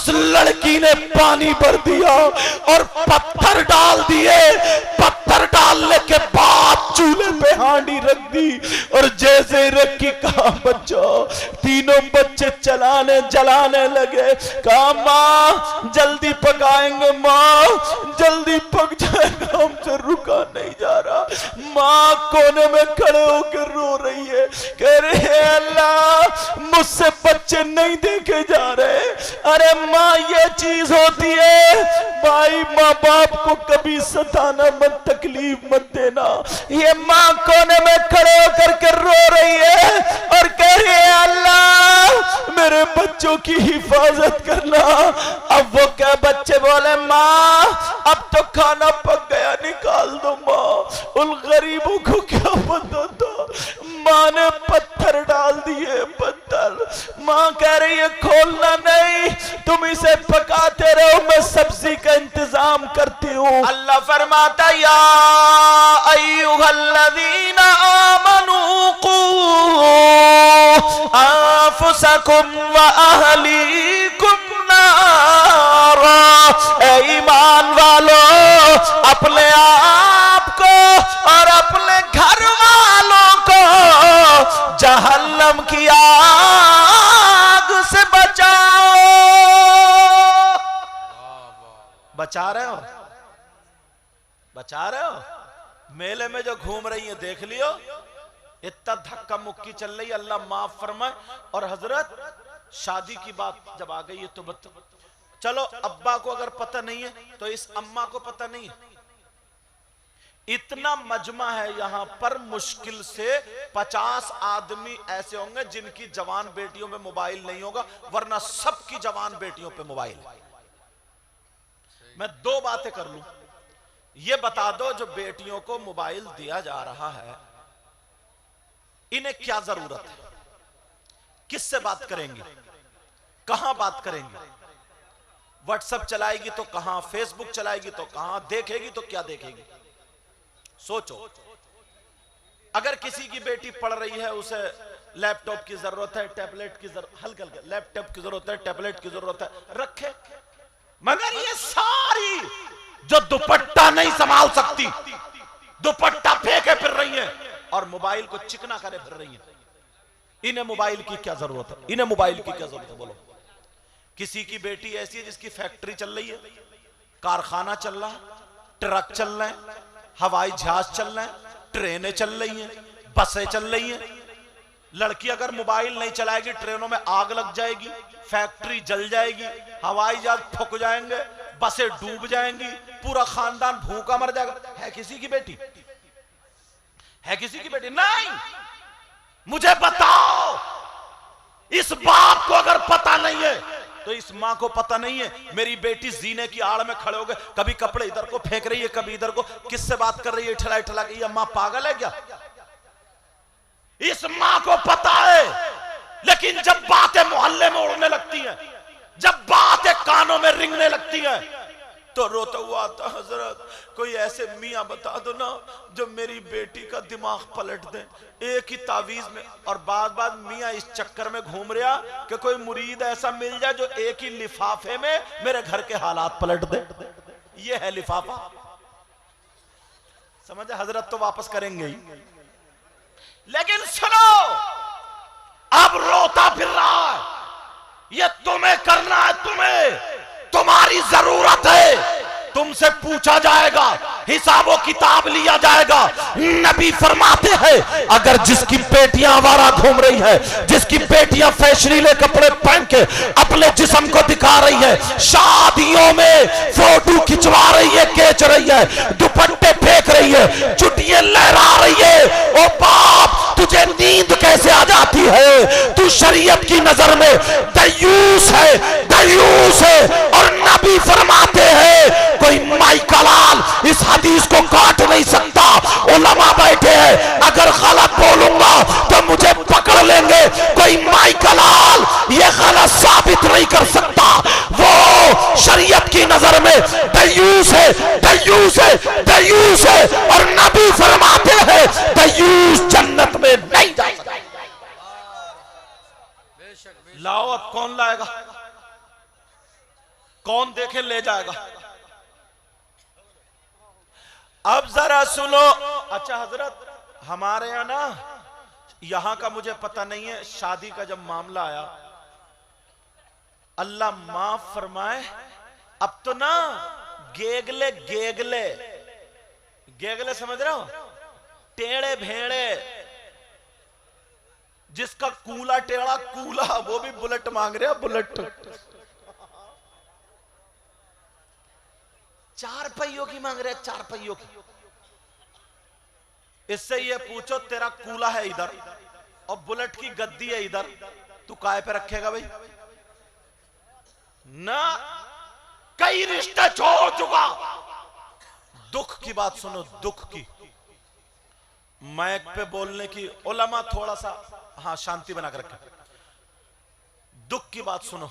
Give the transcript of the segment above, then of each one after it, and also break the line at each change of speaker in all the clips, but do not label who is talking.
उस लड़की ने पानी भर दिया और पत्थर डाल दिए। पत्थर डालने के बाद चूल्हे पे हांडी रख दी और जैसे रखी, कहा बच्चों, तीनों बच्चे जलाने लगे। कहा माँ जल्दी पकाएंगे, माँ जल्दी पक जाएगा, हमसे रुका नहीं जा रहा। माँ कोने में खड़े होकर रो रही है, कह रहे हैं अल्लाह मुझसे बच्चे नहीं देखे जा रहे। अरे माँ ये चीज होती है, भाई माँ बाप को कभी सताना मत, तकलीफ मत देना। ये माँ कोने में खड़े होकर के रो रही है और कह रही है अल्लाह मेरे बच्चों की हिफाजत करना। अब वो क्या बच्चे बोले माँ अब तो खाना पक गया, निकाल दो माँ। उन गरीबों को क्या पता था, माँ ने पत्थर डाल दिए, पत्थर। माँ कह रही है खोलना नहीं, तुम इसे पकाते रहो, मैं सब्जी का इंतजाम करती हूँ। अल्लाह फरमाता या अय्युहल्लज़ीना आमनू कू अनफुसकुम व अहलीकुम नारा। ए ईमान वालों, अपने आप को और अपने घर वालों को जहन्नम की आग से बचाओ। बचा रहे हो, बचा रहे हो? मेले में जो घूम रही है देख लियो, इतना धक्का मुक्की चल रही है, अल्लाह माफ फरमाए। और हजरत शादी की बात जब आ गई है तो चलो अब्बा को अगर पता नहीं है तो इस अम्मा को पता नहीं है। इतना मजमा है यहां पर, मुश्किल से 50 आदमी ऐसे होंगे जिनकी जवान बेटियों में मोबाइल नहीं होगा, वरना सबकी जवान बेटियों पे मोबाइल। मैं दो बातें कर लूं, ये बता दो जो बेटियों को मोबाइल दिया जा रहा है इन्हें क्या जरूरत है, किससे बात करेंगे, कहां बात करेंगे? व्हाट्सएप चलाएगी तो कहां, फेसबुक चलाएगी तो कहां, देखेगी तो क्या देखेगी? सोचो, अगर किसी की बेटी पढ़ रही है, उसे लैपटॉप की जरूरत है, टैबलेट की जरूरत, हल्का लैपटॉप की जरूरत है, टैबलेट की जरूरत है, रखे। मगर ये सारी जो दुपट्टा नहीं संभाल सकती, दुपट्टा फेंके फिर रही है और मोबाइल को चिकना करे फिर रही है, इन्हें मोबाइल की क्या जरूरत है? इन्हें मोबाइल की क्या जरूरत है बोलो? किसी की बेटी ऐसी है जिसकी फैक्ट्री चल रही है, कारखाना चल रहा है, ट्रक चल रहे हैं, हवाई जहाज चल रहे हैं, ट्रेनें चल रही हैं, बसें चल रही हैं। लड़की अगर मोबाइल नहीं चलाएगी ट्रेनों में आग लग जाएगी, फैक्ट्री जल जाएगी, हवाई जहाज फूक जाएंगे, बसें डूब जाएंगी, पूरा खानदान भूखा मर जाएगा। है किसी की बेटी? है किसी की बेटी? नहीं। मुझे बताओ, इस बाप को अगर पता नहीं है तो इस मां को पता नहीं है मेरी बेटी जीने की आड़ में खड़े हो गए, कभी कपड़े इधर को फेंक रही है, कभी इधर को, किससे बात कर रही है ठला ठला के? ये मां पागल है क्या? इस मां को पता है, लेकिन जब बातें मोहल्ले में उड़ने लगती हैं, जब बातें कानों में रिंगने लगती हैं तो रोता हुआ आता, हजरत कोई ऐसे मियां बता दो ना जो मेरी बेटी का दिमाग पलट दे, एक ही तावीज में। और बाद मियां इस चक्कर में घूम रहा कि कोई मुरीद ऐसा मिल जाए जो एक ही लिफाफे में मेरे घर के हालात पलट दे। ये है लिफाफा, समझे? हजरत तो वापस करेंगे ही, लेकिन सुनो, अब रोता फिर रहा है, ये तुम्हें करना है, तुम्हारी जरूरत है, तुमसे पूछा जाएगा, हिसाबो किताब लिया जाएगा। नबी फरमाते हैं अगर जिसकी बेटियां आवारा घूम रही है, जिसकी बेटियां फैशनीले कपड़े पहन के अपने जिस्म को दिखा रही है, शादियों में फोटो खिंचवा रही है, खींच रही है, दुपट्टे फेंक रही है, चुटियां लहरा रही है, ओ बाप तुझे नींद कैसे आ जाती है? तू शरीयत की नजर में दयूस है, दयूस है। और नबी फरमाते हैं कोई माई का लाल इस हदीस को काट नहीं सकता। उलमा बैठे हैं, अगर गलत बोलूंगा तो मुझे पकड़ लेंगे। कोई माई का लाल ये गलत साबित नहीं कर सकता, वो शरीयत की नजर में दयूस है, दयूस है, दयूस है। और नबी फरमाते हैं दयूस जन्नत में नहीं जा सकता। लाओ अब कौन लाएगा? कौन देखे ले जाएगा। अब जरा सुनो। अच्छा हजरत, हमारे यहां ना, यहां का मुझे पता नहीं है, शादी का जब मामला आया, अल्लाह माफ फरमाए, अब तो ना गेगले गेगले गेगले समझ रहे हो, टेढ़े भेड़े, जिसका कूला टेढ़ा कूला, वो भी बुलेट मांग रहे हैं, बुलेट। 4 पहियों की मांग रहे हैं, 4 पहियों की। इससे ये पूछो, तेरा कूला है इधर और बुलेट की गद्दी है इधर, तू काय पे रखेगा भाई? ना, कई रिश्ते छोड़ चुका। दुख की बात सुनो, दुख की। माइक पे बोलने की उलमा थोड़ा सा हाँ शांति बना कर रखे। दुख की बात सुनो,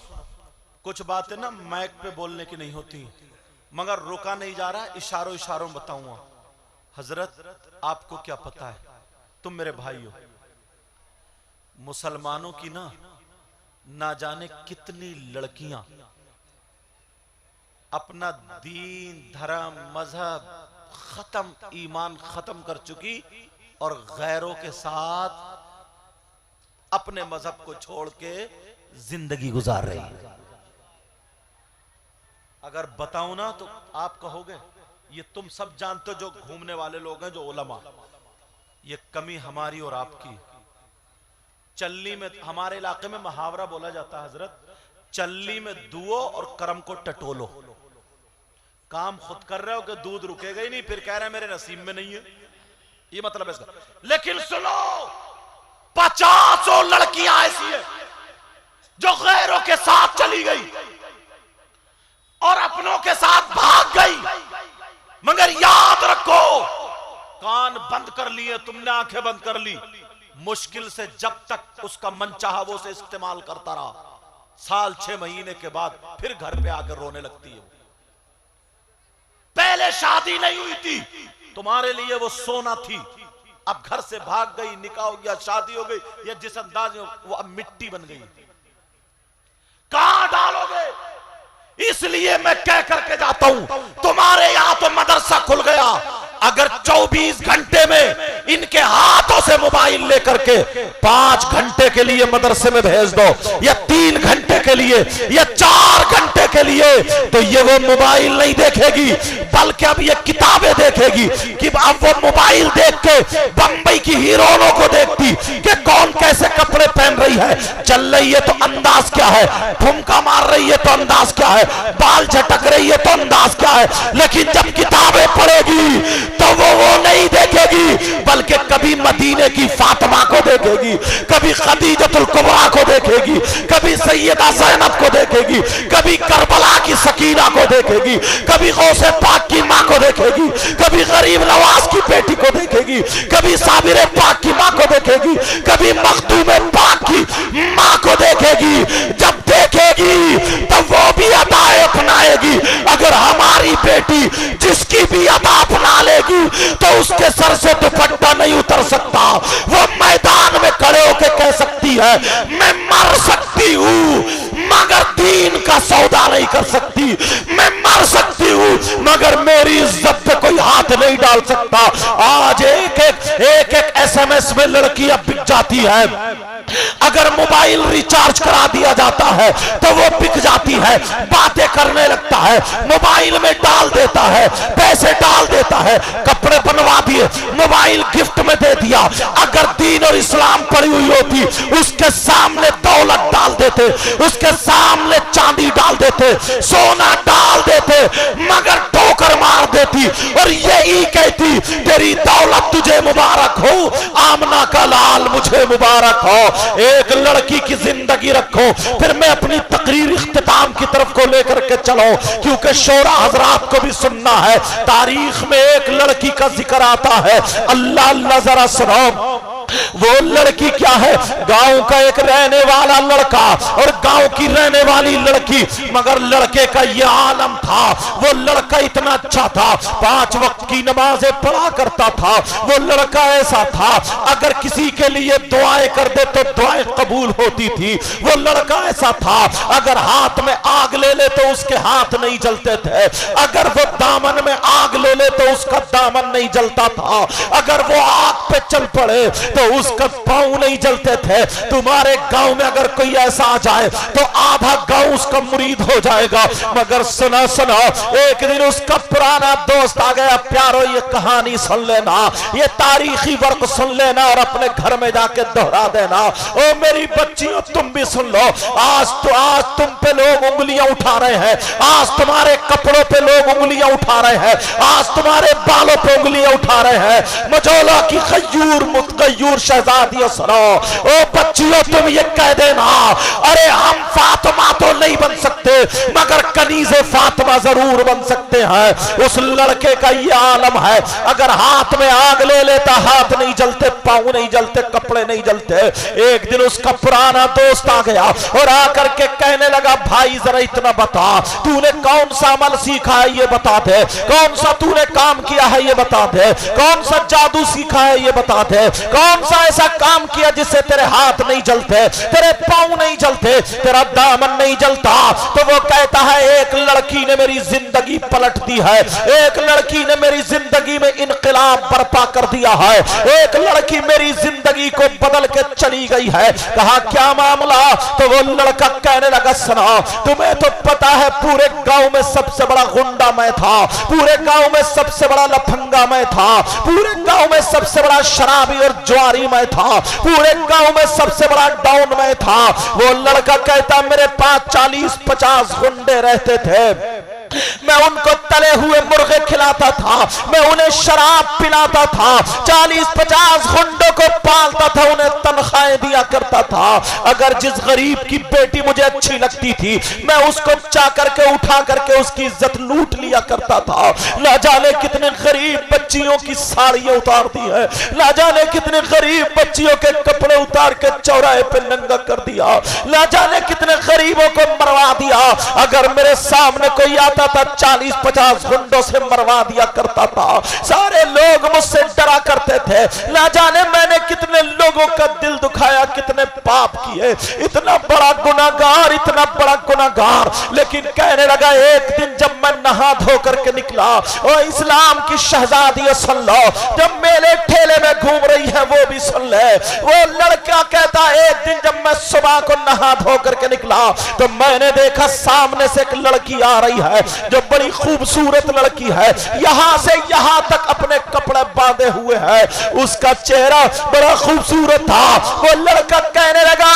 कुछ बातें ना माइक पे बोलने की नहीं होती, मगर रुका नहीं जा रहा, इशारों इशारों बताऊंगा। हजरत आपको क्या पता है, तुम मेरे भाई हो, मुसलमानों की ना जाने कितनी लड़कियां अपना दीन धर्म मजहब खत्म, ईमान खत्म कर चुकी और गैरों के साथ अपने मजहब को छोड़ के जिंदगी गुजार रही है। अगर बताऊं ना तो आप कहोगे ये तुम सब जानते हो, जो घूमने वाले लोग हैं, जो उलमा, ये कमी हमारी और आपकी। चल्ली में, हमारे इलाके में मुहावरा बोला जाता है हजरत, चल्ली में दुओ और करम को टटोलो। काम खुद कर रहे हो कि दूध रुकेगा ही नहीं, फिर कह रहे हैं मेरे नसीब में नहीं है, ये मतलब है इसका। लेकिन सुनो, 50 लड़कियां ऐसी है जो गैरों के साथ चली गई और अपनों के साथ भाग गई, मगर याद रखो, कान बंद कर लिए तुमने, आंखें बंद कर ली, मुश्किल से जब तक उसका मन चाहा वो उसे इस्तेमाल करता रहा, साल 6 महीने के बाद फिर घर पे आकर रोने लगती है। पहले शादी नहीं हुई थी, तुम्हारे लिए वो सोना थी, अब घर से भाग गई, निकाह हो गया, शादी हो गई, या जिस अंदाज में वो अब मिट्टी बन गई, कहां डालोगे? इसलिए मैं कह करके जाता हूं, तुम्हारे यहां तो मदरसा खुल गया, अगर 24 घंटे में इनके हाथों से मोबाइल लेकर के 5 घंटे के लिए मदरसे में भेज दो, या 3 घंटे के लिए, या 4 घंटे के लिए, तो ये वो मोबाइल नहीं देखेगी, बल्कि अब ये किताबें देखेगी। कि अब वो मोबाइल देख के बंबई की हीरोइनों को देखती कि कौन कैसे कपड़े पहन रही है, चल रही है तो अंदाज क्या है, ठुमका मार रही है तो अंदाज क्या है, बाल झटक रही है तो अंदाज क्या है। लेकिन जब किताबें पढ़ेगी तो वो नहीं देखेगी, बल्कि कभी मदीने की फातिमा को देखेगी, कभी खदीजतुल कुबरा को देखेगी, कभी सैयदा ज़ैनब को देखेगी, कभी करबला की सकीना को देखेगी, कभी गौसे पाक की मां को देखेगी, कभी गरीब नवाज की बेटी को देखेगी, कभी साबिर पाक की मां को देखेगी, कभी मखदूम पाक की मां को देखेगी। जब देखेगी तब वो भी अदाएं अपनाएगी। अगर हमारी बेटी जिसकी भी अदा अपना लेगी तो उसके सर से दुपट्टा नहीं उतर सकता, वो मैदान में खड़े होकर कह सकती है मैं मर सकती हूं मगर दीन का सौदा नहीं कर सकती, मैं मर सकती हूं मगर मेरी इज्जत पे कोई हाथ नहीं डाल सकता। आज एक एक SMS में लड़कियां बिक जाती है, अगर मोबाइल रिचार्ज करा दिया जाता है तो वो बिक जाती है, बातें करने लगता है, मोबाइल में डाल देता है, पैसे डाल देता है, कपड़े बनवा दिए, मोबाइल गिफ्ट में दे दिया। अगर दीन और इस्लाम पड़ी हुई होती, उसके सामने दौलत डाल देते, उसके सामने चांदी डाल देते, सोना डाल देते, मगर ठोकर मार देती और यही कहती तेरी दौलत तुझे मुबारक हो, आमना का लाल मुझे मुबारक हो। एक लड़की की जिंदगी रखो। फिर मैं अपनी तकरीर इख्तिताम की तरफ को लेकर के चलो, क्योंकि शोरा हजरात को भी सुनना है। तारीख में एक लड़की का जिक्र आता है, अल्लाह अल्लाह जरा सुनो। वो लड़की क्या है? गांव का एक रहने वाला लड़का और गांव की रहने वाली लड़की, मगर लड़के का ये आलम था, वो लड़का इतना अच्छा था, 5 वक्त की नमाजें पढ़ा करता था। वो लड़का ऐसा था, अगर किसी के लिए दुआएं कर दे तो दुआएं कबूल होती थी। वो लड़का ऐसा था, अगर हाथ में आग ले ले तो उसके हाथ नहीं जलते थे, अगर वो दामन में आग ले ले तो उसका दामन नहीं जलता था, अगर वो आग पे चल पड़े तो उसका पांव नहीं जलते थे। तुम्हारे गांव में अगर कोई ऐसा आ जाए तो आधा गांव उसका मुरीद हो जाएगा। मगर सुना सुना, एक दिन उसका पुराना दोस्त आ गया। प्यारो, ये कहानी सुन लेना, ये तारीखी वर्क सुन लेना और अपने घर में जाके दोहरा देना। ओ मेरी बच्चियों, तुम भी सुन लो। आज तुम पे लोग उंगलियां उठा रहे हैं, आज तुम्हारे कपड़ों पे लोग उंगलियां उठा रहे हैं, आज तुम्हारे बालों पे उंगलियां उठा रहे हैं। मजोला की खयूर मुतगयूर शहजादियों सुनो। ओ बच्चियों, तुम ये कह देना, अरे हम फातिमा तो नहीं बन सकते मगर कनीज़े फातिमा जरूर बन सकते हैं। उस लड़के का ये आलम है, अगर हाथ में आग ले लेता हाथ नहीं जलते, पांव नहीं जलते, कपड़े नहीं जलते। एक दिन उसका पुराना दोस्त आ गया और आकर के कहने लगा, भाई जरा इतना बता, तूने कौन सा अमल सीखा है ये बता दे, कौन सा तूने काम किया है ये बता दे, कौन सा जादू सीखा है ये बता दे, कौन सा ऐसा काम किया जिससे तेरे हाथ नहीं जलते, तेरे पांव नहीं जलते, तेरा दामन नहीं जलता। तो वो कहता है, एक लड़की ने मेरी जिंदगी पलट दी है, एक लड़की ने मेरी जिंदगी में इनकलाब बर्पा कर दिया है, एक लड़की मेरी जिंदगी को बदल के चली गई है। कहा, क्या मामला? तो वो लड़का कहने लगा, सुना, तुम्हें तो पता है पूरे गांव में सबसे बड़ा गुंडा मैं था, पूरे गांव में सबसे बड़ा लफंगा मैं था, पूरे गांव में सबसे बड़ा शराबी और ज्वारी मैं था, पूरे गांव में सबसे बड़ा डाउन मैं था। वो लड़का कहता, मेरे पास 40-50 गुंडे रहते थे, मैं उनको तले हुए मुर्गे खिलाता था, मैं उन्हें शराब पिलाता था, 40-50 गुंडों को पालता था, उन्हें तनख्वाहें दिया करता था। अगर जिस गरीब की बेटी मुझे अच्छी लगती थी मैं उसको चा करके उठा करके उसकी इज्जत लूट लिया करता था। ना जाने कितने गरीब बच्चियों की साड़ियां उतार दी है, ना जाने कितने गरीब बच्चियों के कपड़े उतार के चौराहे पे नंगा कर दिया, ना जाने कितने गरीबों को मरवा दिया। अगर मेरे सामने कोई आता था 40-50 गुंडों से मरवा दिया करता था। सारे लोग मुझसे डरा करते थे, ना जाने मैंने कितने लोगों का दिल दुखाया, कितने पाप किए, इतना बड़ा गुनाहगार, इतना बड़ा गुनाहगार। लेकिन कहने लगा, एक दिन जब मैं नहा धो करके निकला, और इस्लाम की शहजादी सुन लो, जब मेले ठेले में घूम रही है वो भी सुन ले। वो लड़का कहता, एक दिन जब मैं सुबह को नहा धो करके निकला तो मैंने देखा सामने से एक लड़की आ रही है जो बड़ी खूबसूरत लड़की है, यहां से यहां तक अपने कपड़े बांधे हुए है, उसका चेहरा बड़ा खूबसूरत था। वो लड़का कहने लगा,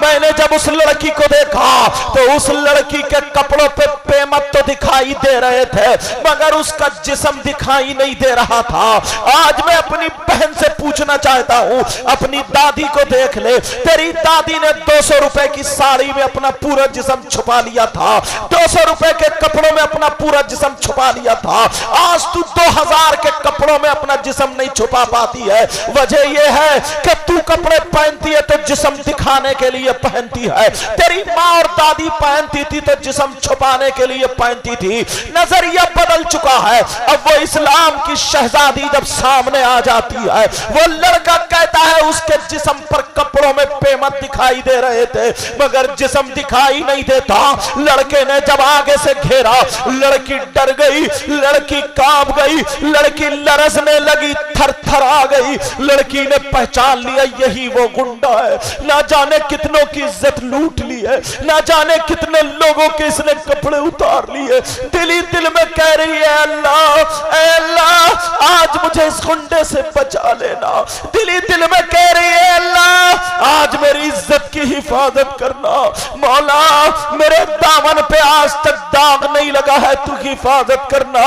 मैंने जब उस लड़की को देखा तो उस लड़की के कपड़ों पे पेमत तो दिखाई दे रहे थे मगर उसका जिस्म दिखाई नहीं दे रहा था। आज मैं अपनी बहन से पूछना चाहता हूं, अपनी दादी को देख ले, तेरी दादी ने 200 रुपए की साड़ी में अपना पूरा जिस्म छुपा लिया था, 200 रुपए के कपड़ों में अपना पूरा जिस्म छुपा लिया था। आज तू 2000 के कपड़ों में अपना जिस्म नहीं छुपा पाती है। वजह यह है कि तू कपड़े पहनती है तो जिस्म दिखाने के लिए पहनती है, तेरी माँ और दादी पहनती थी तो जिस्म छुपाने के लिए पहनती थी। नजरिया बदल चुका है। अब वो इस्लाम की शहजादी जब सामने आ जाती है, वो लड़का कहता है उसके जिस्म पर कपड़ों में पेमत दिखाई दे रहे थे मगर जिस्म दिखाई नहीं देता। लड़के ने जब आगे से घेरा, लड़की डर गई, लड़की कांप गई, लड़की लरसने लगी, थर-थर आ गई। लड़की ने पहचान लिया यही वो गुंडा है, ना जाने कितनों की इज्जत लूट ली है, ना जाने कितने लोगों के इसने कपड़े उतार लिए। दिल ही दिल में कह रही है, अल्लाह ऐ अल्लाह आज मुझे इस गुंडे से बचा लेना। दिल ही दिल में कह रही है, अल्लाह आज मेरी इज्जत की हिफाजत करना। मौला मेरे दामन पे आज तक दाग नहीं लगा है, तू हिफाजत करना।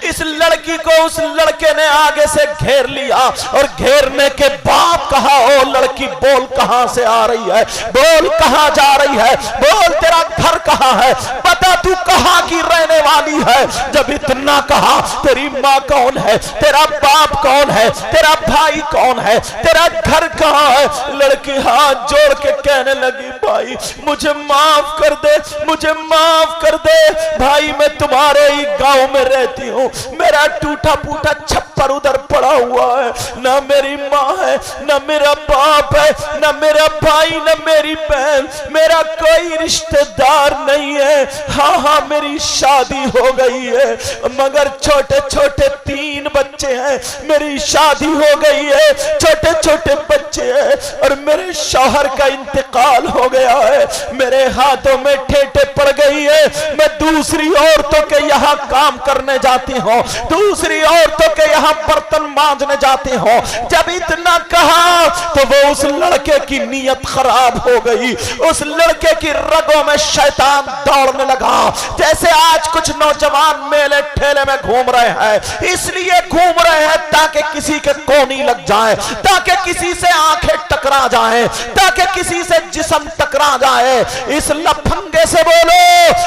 इस लड़की को उस लड़के ने आगे से घेर लिया और घेरने के बाद कहा, ओ लड़की बोल कहां से आ रही है, बोल कहां जा रही है, बोल तेरा घर कहां है, बता तू कहां की रहने वाली है? जब इतना कहा, तेरी माँ कौन है, तेरा बाप कौन है, तेरा भाई कौन है, तेरा घर कहां है? लड़की हाथ जोड़ के कहने लगी, भाई मुझे माफ कर दे, मुझे माफ कर दे भाई, मैं तुम्हारे ही गांव में रहती हूँ, मेरा टूटा फूटा छप्पर उधर पड़ा हुआ है, ना मेरी माँ है, ना मेरा बाप है, ना मेरा भाई, ना मेरी बहन, मेरा कोई रिश्तेदार नहीं है। हाँ हाँ मेरी शादी हो गई है, मगर छोटे छोटे 3 बच्चे हैं, मेरी शादी हो गई है, छोटे छोटे बच्चे हैं, और मेरे शौहर का इंतकाल हो गया है, मेरे हाथों में ठेठे पड़ गई है, मैं दूसरी औरतों के यहाँ काम करने जाती हूँ, दूसरी औरतों के यहाँ बर्तन मांजने जाती हूँ। जब इतना कहा तो वो उस लड़के की नीयत खराब हो गई, उस लड़के की रगों में शैतान दौड़ने लगा। जैसे आज कुछ नौजवान मेले ठेले में घूम रहे हैं, इसलिए घूम रहे हैं ताकि किसी के कोनी लग जाए, ताकि किसी से आंखें टकरा जाए, ताकि किसी से जिस्म टकरा जाए। इस लफंगे से बोलो,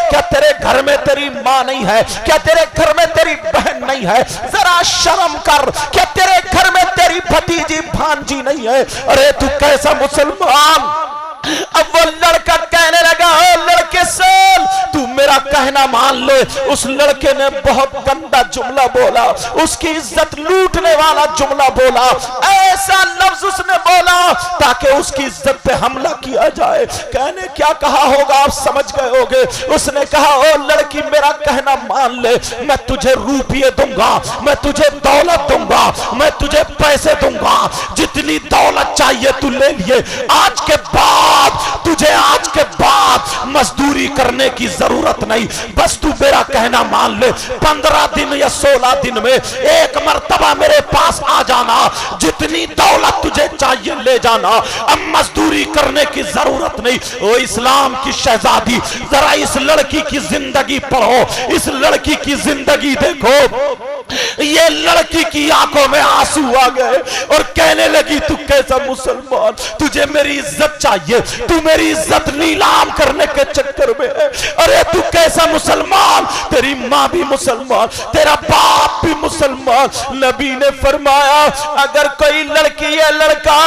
क्या तेरे घर में तेरी माँ नहीं है? क्या तेरे घर में तेरी बहन नहीं है? जरा शर्म कर। क्या तेरे घर में तेरी भतीजी भांजी नहीं है? अरे तू कैसा मुसलमान? अब वो लड़का कहने लगा, ओ लड़के सुन, तू मेरा कहना मान ले। उस लड़के ने बहुत गंदा जुमला बोला, उसकी इज्जत लूटने वाला जुमला बोला, ऐसा लफ्ज उसने बोला ताकि उसकी इज्जत पे हमला किया जाए। कहने क्या कहा होगा आप समझ गए होगे। उसने कहा, ओ लड़की मेरा कहना मान ले, मैं तुझे रुपये दूंगा, मैं तुझे दौलत दूंगा, मैं तुझे पैसे दूंगा, जितनी दौलत चाहिए तू ले लिए। आज के बाद तुझे आज के बाद मजदूरी करने की जरूरत नहीं, बस तू मेरा कहना मान ले। 15 दिन या 16 दिन में एक मर्तबा मेरे पास आ जाना, जितनी दौलत तुझे चाहिए ले जाना, अब मजदूरी करने की जरूरत नहीं। ओ इस्लाम की शहजादी, जरा इस लड़की की जिंदगी पढ़ो, इस लड़की की जिंदगी देखो। ये लड़की की आंखों में आंसू आ गए और कहने लगी, तू कैसा मुसलमान? तुझे मेरी इज्जत चाहिए, तू मेरी इज्जत नीलाम करने के चक्कर में है। अरे तू कैसा मुसलमान? तेरी माँ भी मुसलमान, तेरा बाप भी मुसलमान। नबी ने फरमाया, अगर कोई लड़की या लड़का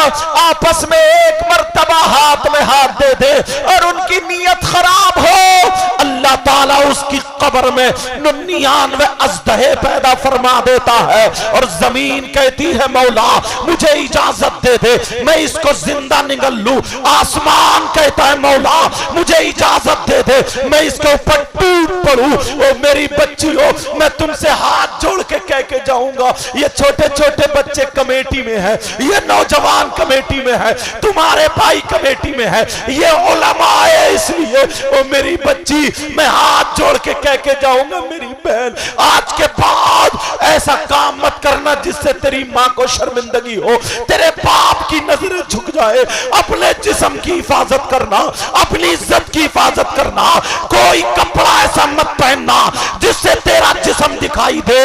आपस में एक मर्तबा हाथ में हाथ दे दे और उनकी नीयत खराब हो, अल्लाह ताला उसकी कब्र में 99 अजदहे पैदा फरमा देता है। और जमीन कहती है, मौला मुझे इजाजत दे दे, मैं इसको जिंदा निगल लूं। आसमान कहता है, मौला मुझे इजाजत दे दे, मैं इसके ऊपर टूट पड़ूं। ओ मेरी बच्चियों, मैं तुमसे हाथ जोड़ के कह के जाऊंगा, ये छोटे छोटे बच्चे कमेटी में है, ये नौजवान कमेटी में है, तुम्हारे भाई कमेटी में है, ये उलमा है, इसलिए ओ मेरी बच्ची, मैं हाथ जोड़ के कह के जाऊंगा, मेरी बहन आज के बाद ऐसा काम मत करना जिससे तेरी माँ को शर्मिंदगी हो, तेरे बाप की नजरें झुक जाए। अपने जिस्म की हिफाजत करना, अपनी इज्जत की हिफाजत करना। कोई कपड़ा ऐसा मत पहनना जिससे तेरा जिस्म दिखाई दे।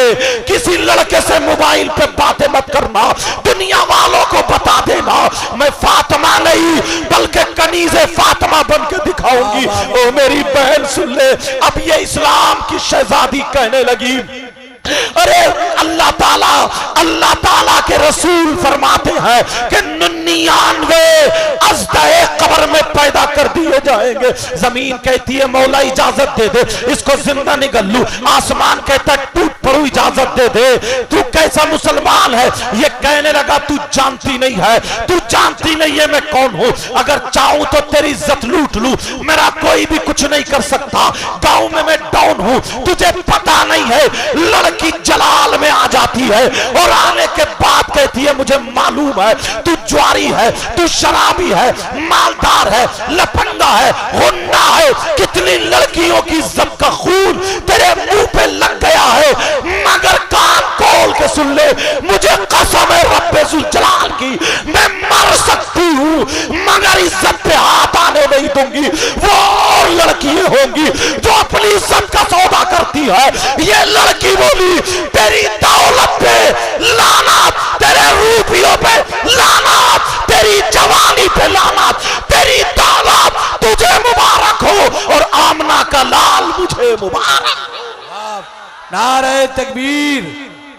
किसी लड़के से मोबाइल पे बातें मत करना, दुनिया वालों को बता देना मैं फातिमा नहीं बल्कि कनीज़े फातिमा बन के दिखाऊंगी। ओ मेरी बहन सुन ले, अब ये इस्लाम की शहजादी कहने लगी, अरे अल्लाह ताला के रसूल फरमाते हैं कि 99 अज़दहे कब्र में पैदा कर दिए जाएंगे। जमीन कहती है, मौला इजाजत दे दे, इसको जिंदा निगल लूं। आसमान कहता है, टूट पड़ू, इजाजत दे दे। तू कैसा मुसलमान है? ये कहने लगा, तू जानती नहीं है, तू जानती नहीं है मैं कौन हूं। अगर चाहूं तो तेरी इज्जत लूट लूं, मेरा कोई भी कुछ नहीं कर सकता। गांव में मैं डाउन हूं, तुझे पता नहीं है। लड़की जलाल में आ जाती है और आने के बाद कहती है, मुझे मालूम है तू ज्वारी है, तू शराबी है, मालदार है, लफंगा है, हुन्ना है। कितनी लड़कियों की इज्जत का खून तेरे मुंह पे लग गया है, मगर कान खोल के सुन ले, मुझे कसम है रब्बे जुल जलाल की, मैं मर सकती हूँ मगर इज्जत पे हाथ आने नहीं दूंगी। वो और लड़कियां होंगी जो अपनी इज्जत का सौदा करती है। ये लड़की बोली, तेरी दौलत पे लानत, तेरे रूपियों पे लानत, तेरी जवानी पे लानत, तेरी दौलत तुझे मुबारक हो और आमना का लाल मुझे
नारे तकबीर,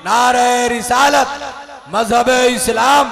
नारे रिसालत, मजहब इस्लाम,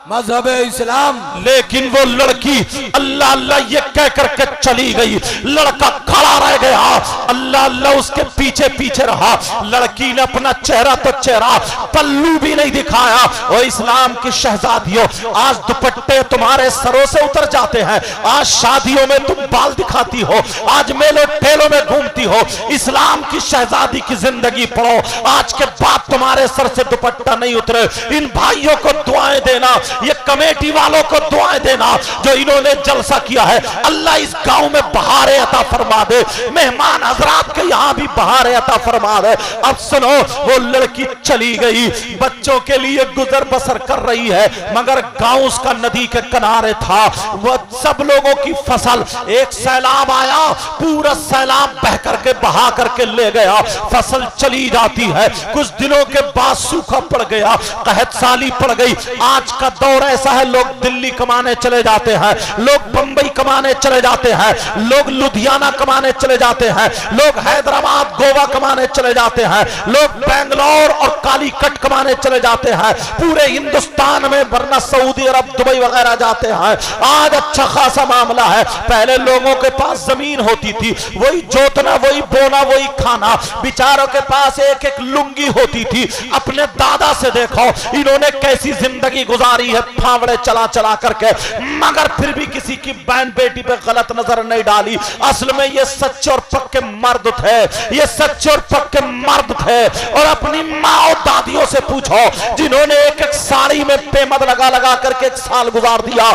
मजहब इस्लाम।
लेकिन वो लड़की अल्लाह अल्लाह ये कह करके चली गई, लड़का खड़ा रह गया, अल्लाह अल्लाह उसके पीछे पीछे रहा। लड़की ने अपना चेहरा तो चेहरा, पल्लू भी नहीं दिखाया। और इस्लाम की शहजादियों, आज दुपट्टे तुम्हारे सरों से उतर जाते हैं, आज शादियों में तुम बाल दिखाती हो, आज मेलों ठेलों में घूमती हो। इस्लाम की शहजादी की जिंदगी पढ़ो, आज के बाद तुम्हारे सर से दुपट्टा नहीं उतरे। इन भाइयों को दुआएं देना, ये कमेटी वालों को दुआएं देना जो इन्होंने जलसा किया है। अल्लाह इस गांव में बहारें अता फरमा दे, मेहमान हजरात के यहाँ भी बहारें अता फरमा दे। अब सुनो, वो लड़की चली गई, बच्चों के लिए गुजर बसर कर रही है, मगर गांव उसका नदी के किनारे था। वह सब लोगों की फसल, एक सैलाब आया, पूरा सैलाब बह करके बहा करके ले गया, फसल चली जाती है। कुछ दिनों के बाद सूखा पड़ गया, कहत साली पड़ गई। आज का दौर ऐसा है, लोग दिल्ली कमाने चले जाते हैं, लोग बंबई कमाने चले जाते हैं, लोग लुधियाना कमाने चले जाते हैं, लोग हैदराबाद गोवा कमाने चले जाते हैं, लोग बेंगलोर और कालीकट कमाने चले जाते हैं, पूरे हिंदुस्तान में, वरना सऊदी अरब दुबई वगैरह जाते हैं। आज अच्छा खासा मामला है। पहले लोगों के पास जमीन होती थी, वही जोतना, वही बोना, वही खाना। बिचारों के पास एक एक लुंगी होती थी। अपने दादा से देखो इन्होंने कैसी जिंदगी गुजारी है, फावड़े चला चला करके, मगर फिर भी किसी की बहन बेटी पे गलत नजर नहीं डाली। असल में ये सच्चे और पक्के मर्द थे, ये सच्चे और पक्के मर्द थे। और अपनी माँ और दादियों से पूछो, जिन्होंने एक एक साड़ी में पेमद लगा लगा करके एक साल गुजार दिया,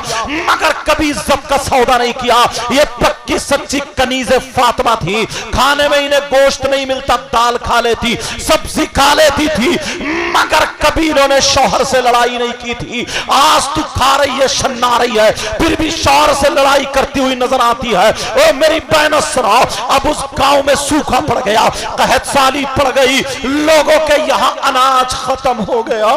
मगर कभी इज्जत का सौदा नहीं किया। ये पक्की सच्ची कनीज़े फातिमा थी। खाने में इन्हें गोश्त नहीं मिलता, दाल खा लेती, सब्जी खा लेती थी, मगर कभी इन्होंने शौहर से लड़ाई नहीं की थी। आज तू खा रही है, शन्ना रही है, फिर भी शौहर से लड़ाई करती हुई नजर आती है। ओ मेरी बहनों सुनो, अब उस गांव में सूखा पड़ गया, कहत साली पड़ गई, लोगों के यहां अनाज खत्म हो गया,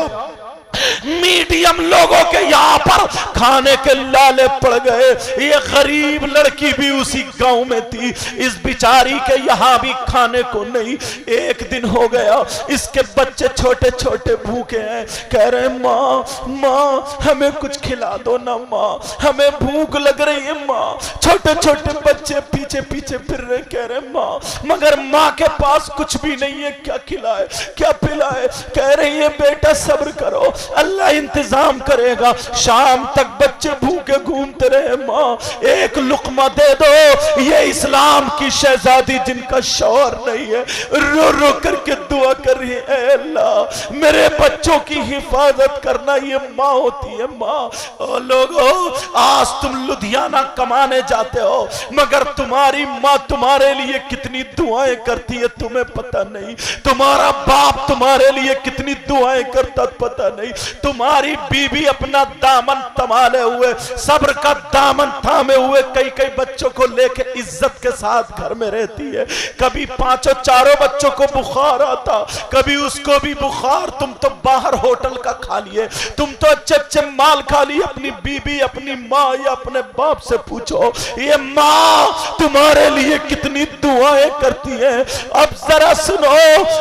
मीडियम लोगों के यहां पर खाने के लाले पड़ गए। ये गरीब लड़की भी उसी गांव में थी, इस बिचारी के यहां भी खाने को नहीं। एक दिन हो गया, इसके बच्चे छोटे छोटे भूखे हैं, कह रहे माँ माँ हमें कुछ खिला दो ना माँ, हमें भूख लग रही है माँ। छोटे छोटे बच्चे पीछे पीछे फिर रहे, कह रहे माँ, मगर माँ के पास कुछ भी नहीं है, क्या खिलाए क्या पिलाए। कह रही है बेटा सब्र करो, अल्लाह इंतजाम करेगा। शाम तक बच्चे भूखे घूमते रहे, माँ एक लुकमा दे दो। ये इस्लाम की शहजादी जिनका शौहर नहीं है, रो रो करके दुआ कर रही है, अल्लाह मेरे बच्चों की हिफाजत करना। ये माँ होती है माँ। ओ लोगों, आज तुम लुधियाना कमाने जाते हो, मगर तुम्हारी माँ तुम्हारे लिए कितनी दुआएं करती है तुम्हें पता नहीं। तुम्हारा बाप तुम्हारे लिए कितनी दुआएं करता पता नहीं। तुम्हारी बीबी अपना दामन संभाले हुए, सब्र का दामन थामे हुए, कई कई बच्चों को लेके इज्जत के साथ घर में रहती है। कभी पांचों चारों बच्चों को बुखार आता, कभी उसको भी बुखार। तुम तो बाहर होटल का खा लिए, तुम तो अच्छे अच्छे माल खा लिए। अपनी बीबी, अपनी माँ या अपने बाप से पूछो, ये माँ तुम्हारे लिए कितनी दुआएं करती है। अब जरा सुनो,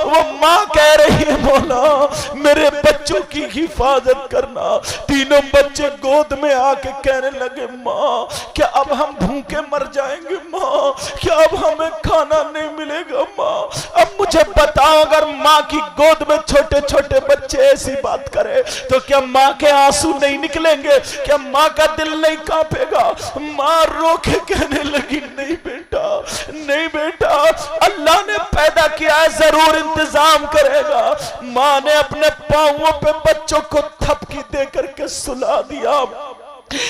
वो माँ कह रही है मौला मेरे बच्चों की हिफाजत करना। तीनों बच्चे गोद में आके कहने लगे, माँ क्या अब हम भूखे मर जाएंगे माँ, क्या अब हमें खाना नहीं मिलेगा माँ। अब मुझे बताओ, अगर माँ की गोद में छोटे छोटे बच्चे ऐसी बात करे तो क्या माँ के आंसू नहीं निकलेंगे? क्या माँ का दिल नहीं कांपेगा? माँ रो के कहने लगी, नहीं बेटा, नहीं बेटा, अल्लाह ने पैदा किया है, जरूर इंतजाम करेगा। माँ ने अपने पांवों पे बच्चों को थपकी दे करके सुला दिया।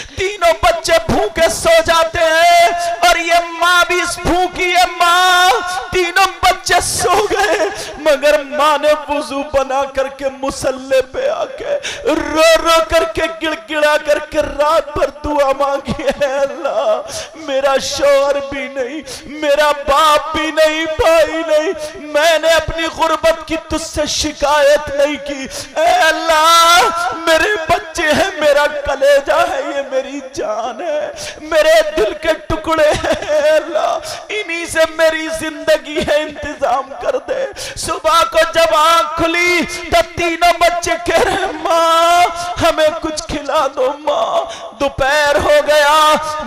तीनों बच्चे भूखे सो जाते हैं और ये माँ भी इस भूखी है। माँ, तीनों बच्चे सो गए, मगर माँ ने वुजू बना करके मुसल्ले पे आके रो रो करके गिड़गिड़ा करके रात भर बद्दुआ मांगी है अल्लाह। मेरा शौहर भी नहीं, मेरा बाप भी नहीं, भाई नहीं, मैंने अपनी गुर्बत की तुझसे शिकायत नहीं की। ऐ अल्लाह मेरे बच्चे हैं, मेरा कलेजा है, ये मेरी जान है, मेरे दिल के टुकड़े हैं अल्लाह, इन्हीं से मेरी जिंदगी है, इंतजाम कर दे। सुबह को जब आंख खुली तो तीनों बच्चे कह रहे माँ हमें कुछ खिला दो माँ। दोपहर हो गया,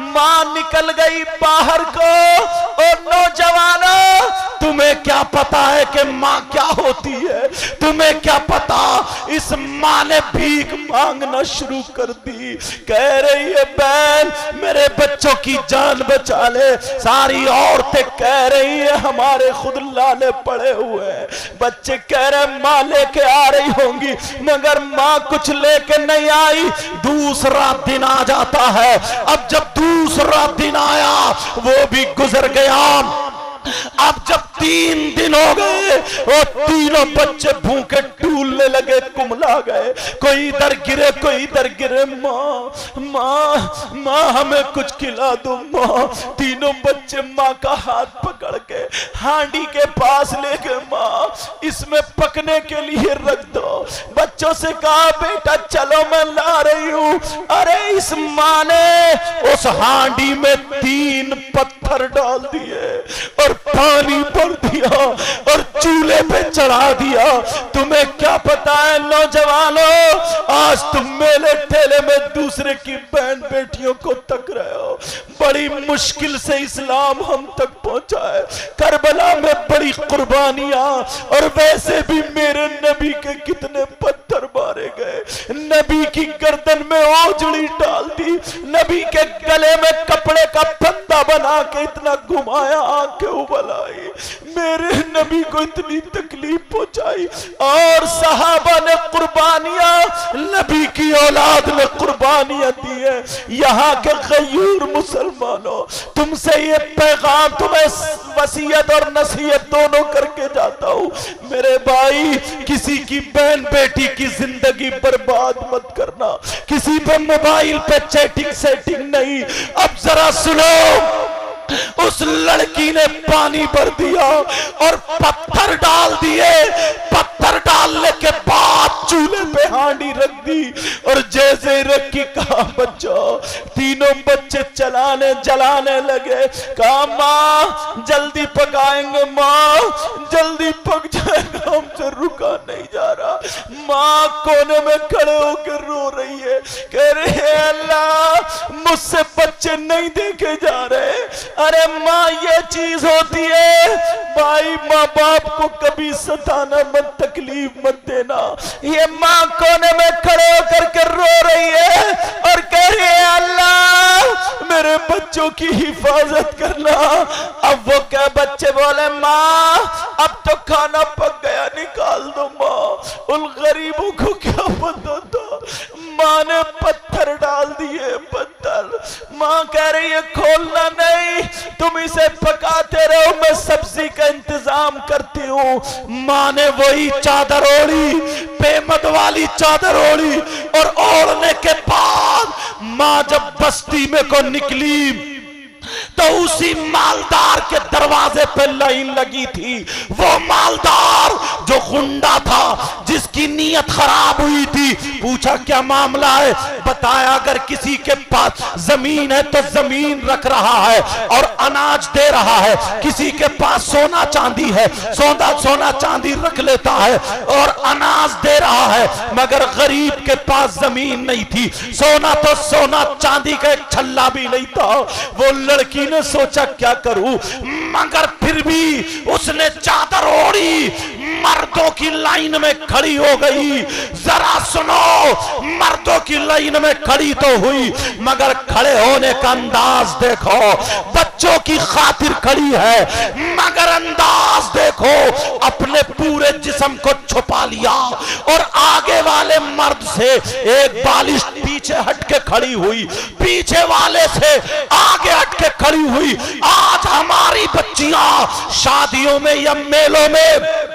माँ निकल गई बाहर को। और नौजवानों, तुम्हें क्या पता है कि माँ क्या होती है? तुम्हें क्या पता? इस माँ ने भीख मांगना शुरू कर दी। कह रही है बहन मेरे बच्चों की जान बचा ले। सारी औरतें कह रही है हमारे खुद लाले पड़े हुए हैं। बच्चे कह रहे माँ लेके आ रही होंगी, मगर माँ कुछ लेके नहीं आई। दूसरा दिन आ जाता है। अब जब दूसरा दिन आया वो भी गुजर गया। अब जब 3 दिन हो गए, वो तीनों बच्चे भूखे टूलने लगे, कुमला गए। कोई इधर गिरे, कोई इधर गिरे। माँ माँ माँ हमें कुछ खिला दो माँ। तीनों बच्चे माँ का हाथ पकड़ के हांडी के पास ले गए। माँ इसमें पकने के लिए रख दो। बच्चों से कहा बेटा चलो मैं ला रही हूँ। अरे इस माँ ने उस हांडी में 3 पत्थर डाल दिए और पानी भर दिया और चूल्हे पे चढ़ा दिया। तुम्हें क्या पता है नौजवानों, आज तुम मेले ठेले में दूसरे की बहन बेटियों को तक रहे हो। बड़ी मुश्किल से इस्लाम हम तक पहुंचा है। करबला में बड़ी कुर्बानियां, और वैसे भी मेरे नबी के कितने पत्थर मारे गए। नबी की गर्दन में ओजड़ी डाल दी, नबी के गले में कपड़े का फंदा बना के इतना घुमाया, आंखें उबल आई। मेरे नबी को इतनी तकलीफ पहुंचाई। और सहाबा ने कुर्बानियां, नबी की औलाद ने कुर्बानियां दी है। यहाँ के गयूर मुसलमानों, तुमसे ये पैगाम, तुम्हें वसीयत और नसीहत दोनों करके जाता हूँ। मेरे भाई किसी की बहन बेटी की जिंदगी बर्बाद मत करना। किसी पे मोबाइल पे चैटिंग सेटिंग नहीं। अब जरा सुनो, उस लड़की ने पानी भर दिया और पत्थर डाल दिए। पत्थर डालने के बाद चूल्हे पे हांडी रख दी और जैसे रखी कहा बच्चों, तीनों बच्चे चलाने जलाने लगे। कहा माँ जल्दी पकाएंगे, माँ जल्दी पक जाएगा, हमसे रुका नहीं जा रहा। माँ कोने में खड़े होकर रो रही है, कह रहे अल्लाह मुझसे बच्चे नहीं देखे जा रहे। अरे माँ ये चीज होती है भाई, माँ बाप को कभी सताना मत, तकलीफ मत देना। ये माँ कोने में खड़े होकर के रो रही है और कह रही है अल्लाह मेरे बच्चों की हिफाजत करना। अब वो क्या बच्चे बोले माँ अब तो खाना पक गया, निकाल दो माँ। उन गरीबों को क्या पता था? माँ ने पत्थर डाल दिए, पत्थर। माँ कह रही है खोलना नहीं, तुम इसे पकाते रहो, मैं सब्जी का इंतजाम करती हूँ। माँ ने वही चादर ओढ़ी, पेमद वाली चादर ओढ़ी, और ओढ़ने के बाद माँ जब बस्ती में को निकली तो उसी मालदार के दरवाजे पे लाइन लगी थी। वो मालदार जो गुंडा था, जिसकी नीयत खराब हुई थी, पूछा क्या मामला है? बताया अगर किसी के पास जमीन है तो जमीन रख रहा है और अनाज दे रहा है, किसी के पास सोना चांदी है, सोना चांदी रख लेता है और अनाज दे रहा है, मगर गरीब के पास जमीन नहीं थी, सोना तो सोना, चांदी का एक छल्ला भी नहीं था। वो लड़की ने सोचा क्या करूं, मगर फिर भी उसने चादर ओढ़ी, मर्दों की लाइन में खड़ी हो गई। जरा सुनो, मर्दों की लाइन में खड़ी तो हुई, मगर खड़े होने का अंदाज देखो। बच्चों की खातिर खड़ी है, मगर अंदाज देखो, अपने पूरे जिस्म को छुपा लिया और आगे वाले मर्द से एक बालिश पीछे हटके खड़ी हुई, पीछे वाले से आगे हटके खड़ी हुई। आज हमारी बच्चियां शादियों में या मेलों में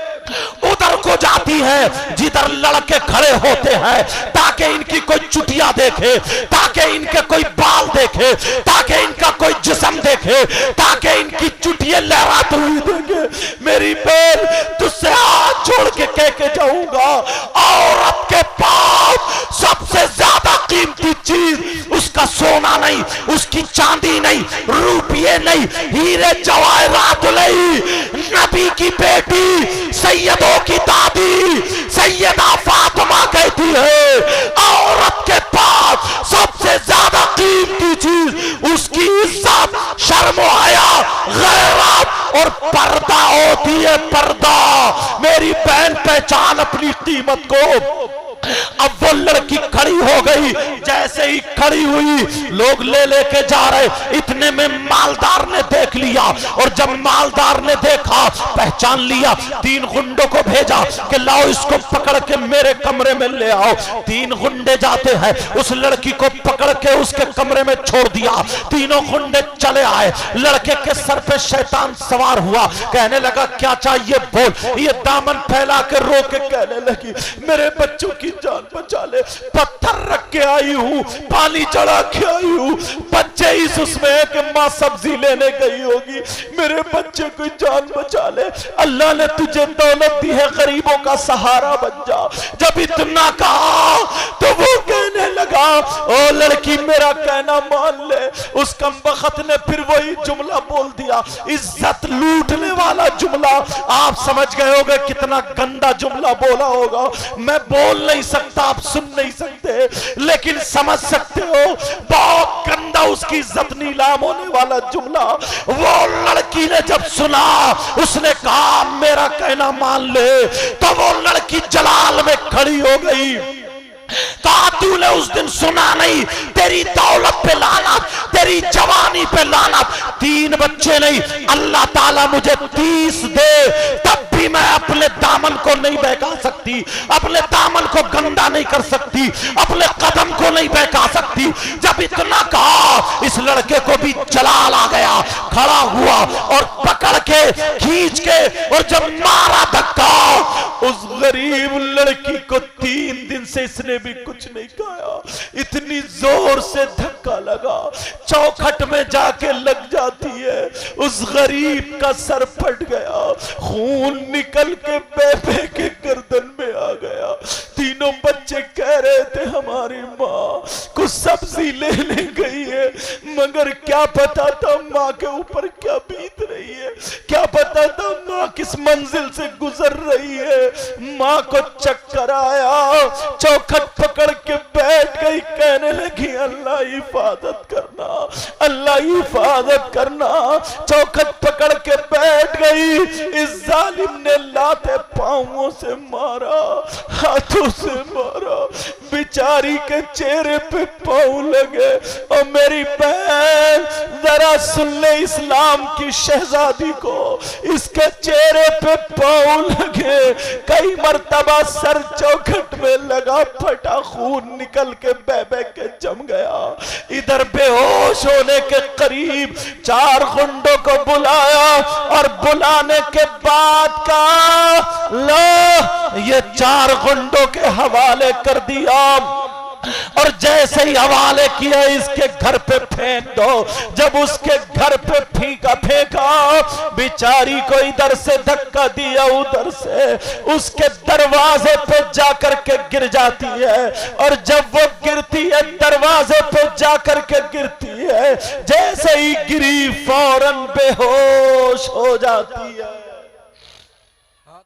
उधर को जाती है जिधर लड़के खड़े होते हैं, ताकि ताकि इनकी कोई चुटिया देखे, ताकि इनके कोई बाल देखे, ताकि इनका कोई जिस्म देखे, ताकि इनकी चुटिया लहराती हुई देखे। मेरी बहन तुझसे हाथ जोड़ के कह के जाऊंगा, औरत के पास सबसे ज्यादा कीमती चीज उसका सोना नहीं, उसकी चांदी नहीं, रुपये नहीं, हीरे जवाहरात नहीं, नबी की बेटी सैयदों की दादी सैयदा फातिमा कहती है औरत के पास सबसे ज्यादा कीमती चीज उसकी इज्जत, शर्म हया, गैरत और पर्दा होती है। पर्दा। मेरी बहन पहचान अपनी कीमत को। अब वो लड़की खड़ी हो गई, जैसे ही खड़ी हुई लोग ले लेके जा रहे, इतने में मालदार ने देख लिया, और जब मालदार ने देखा पहचान लिया, 3 गुंडों को भेजा कि लाओ इसको पकड़ के मेरे कमरे में ले आओ। 3 गुंडे जाते हैं, उस लड़की को पकड़ के उसके कमरे में छोड़ दिया। तीनों गुंडे चले आए, लड़के के सर पे शैतान सवार हुआ, कहने लगा क्या चाहिए बोल। ये दामन फैला के रो के कहने लगी मेरे बच्चों की जान बचा ले, पत्थर रख के आई हूं, पानी चढ़ा के आई हूं, बच्चे इस उसमें है कि मां सब्जी लेने गई होगी, मेरे बच्चे की जान बचा ले, अल्लाह ने तुझे दौलत दी है, गरीबों का सहारा बन जा। जब इतना कहा तो वो कहने लगा ओ लड़की मेरा कहना मान ले। उस कमबख्त ने फिर वही जुमला बोल दिया, इज्जत लूटने वाला जुमला। आप समझ गए होगे कितना गंदा जुमला बोला होगा, मैं बोल नहीं सकता, आप सुन नहीं सकते, लेकिन समझ सकते हो बहुत गंदा उसकी इज्जत नीलाम होने वाला जुमला। वो लड़की ने जब सुना उसने कहा मेरा कहना मान ले, तो वो लड़की जलाल में खड़ी हो गई। कहा तूने उस दिन सुना नहीं, तेरी दौलत पे लानत, तेरी जवानी पे लानत, 3 बच्चे नहीं अल्लाह ताला मुझे 30 दे तब भी मैं अपने दामन को नहीं बहका सकती, अपने दामन को गंदा नहीं कर सकती, अपने कदम को नहीं बहका सकती। जब इतना कहा इस लड़के को भी जलाल आ गया, खड़ा हुआ और पकड़ के खींच के, और जब मारा धक्का उस गरीब लड़की को 3 दिन से इसने भी कुछ नहीं खाया, इतनी जोर से धक्का लगा चौखट में जाके लग जाती है। उस गरीब का सर फट गया, खून निकल के बेबे के गर्दन में आ गया। तीनों बच्चे कह रहे थे हमारी माँ कुछ सब्जी लेने गई है, मगर क्या पता था माँ के ऊपर क्या बीत रही है, क्या पता था माँ किस मंजिल से गुजर रही है। माँ को चक्कर आया, चौखट पकड़ के बैठ गई, कहने लगी अल्लाह हिफाजत करना, अल्लाह हिफाजत करना। चौखट पकड़ के बैठ गई। इस जालिम ने लाते पांवों से मारा, हाथों से मारा, बेचारी के चेहरे पे पांव लगे। और मेरी बहन जरा सुन ले इस्लाम की शहजादी को, इसके चेहरे पे पांव लगे, कई मर्तबा सर चौखट में लगा, फटा, खून निकल के बेबे के जम गया। इधर बेहोश होने के करीब 4 गुंडों को बुलाया, और बुलाने के बाद का लो ये 4 गुंडों के हवाले कर दिया, और जैसे ही हवाले किया इसके घर पे फेंक दो। जब उसके घर पे फेंका बेचारी को इधर से धक्का दिया, उधर से उसके दरवाजे पे जाकर के गिर जाती है, और जब वो गिरती है दरवाजे पे जाकर के गिरती है, जैसे ही गिरी फौरन बेहोश हो जाती है।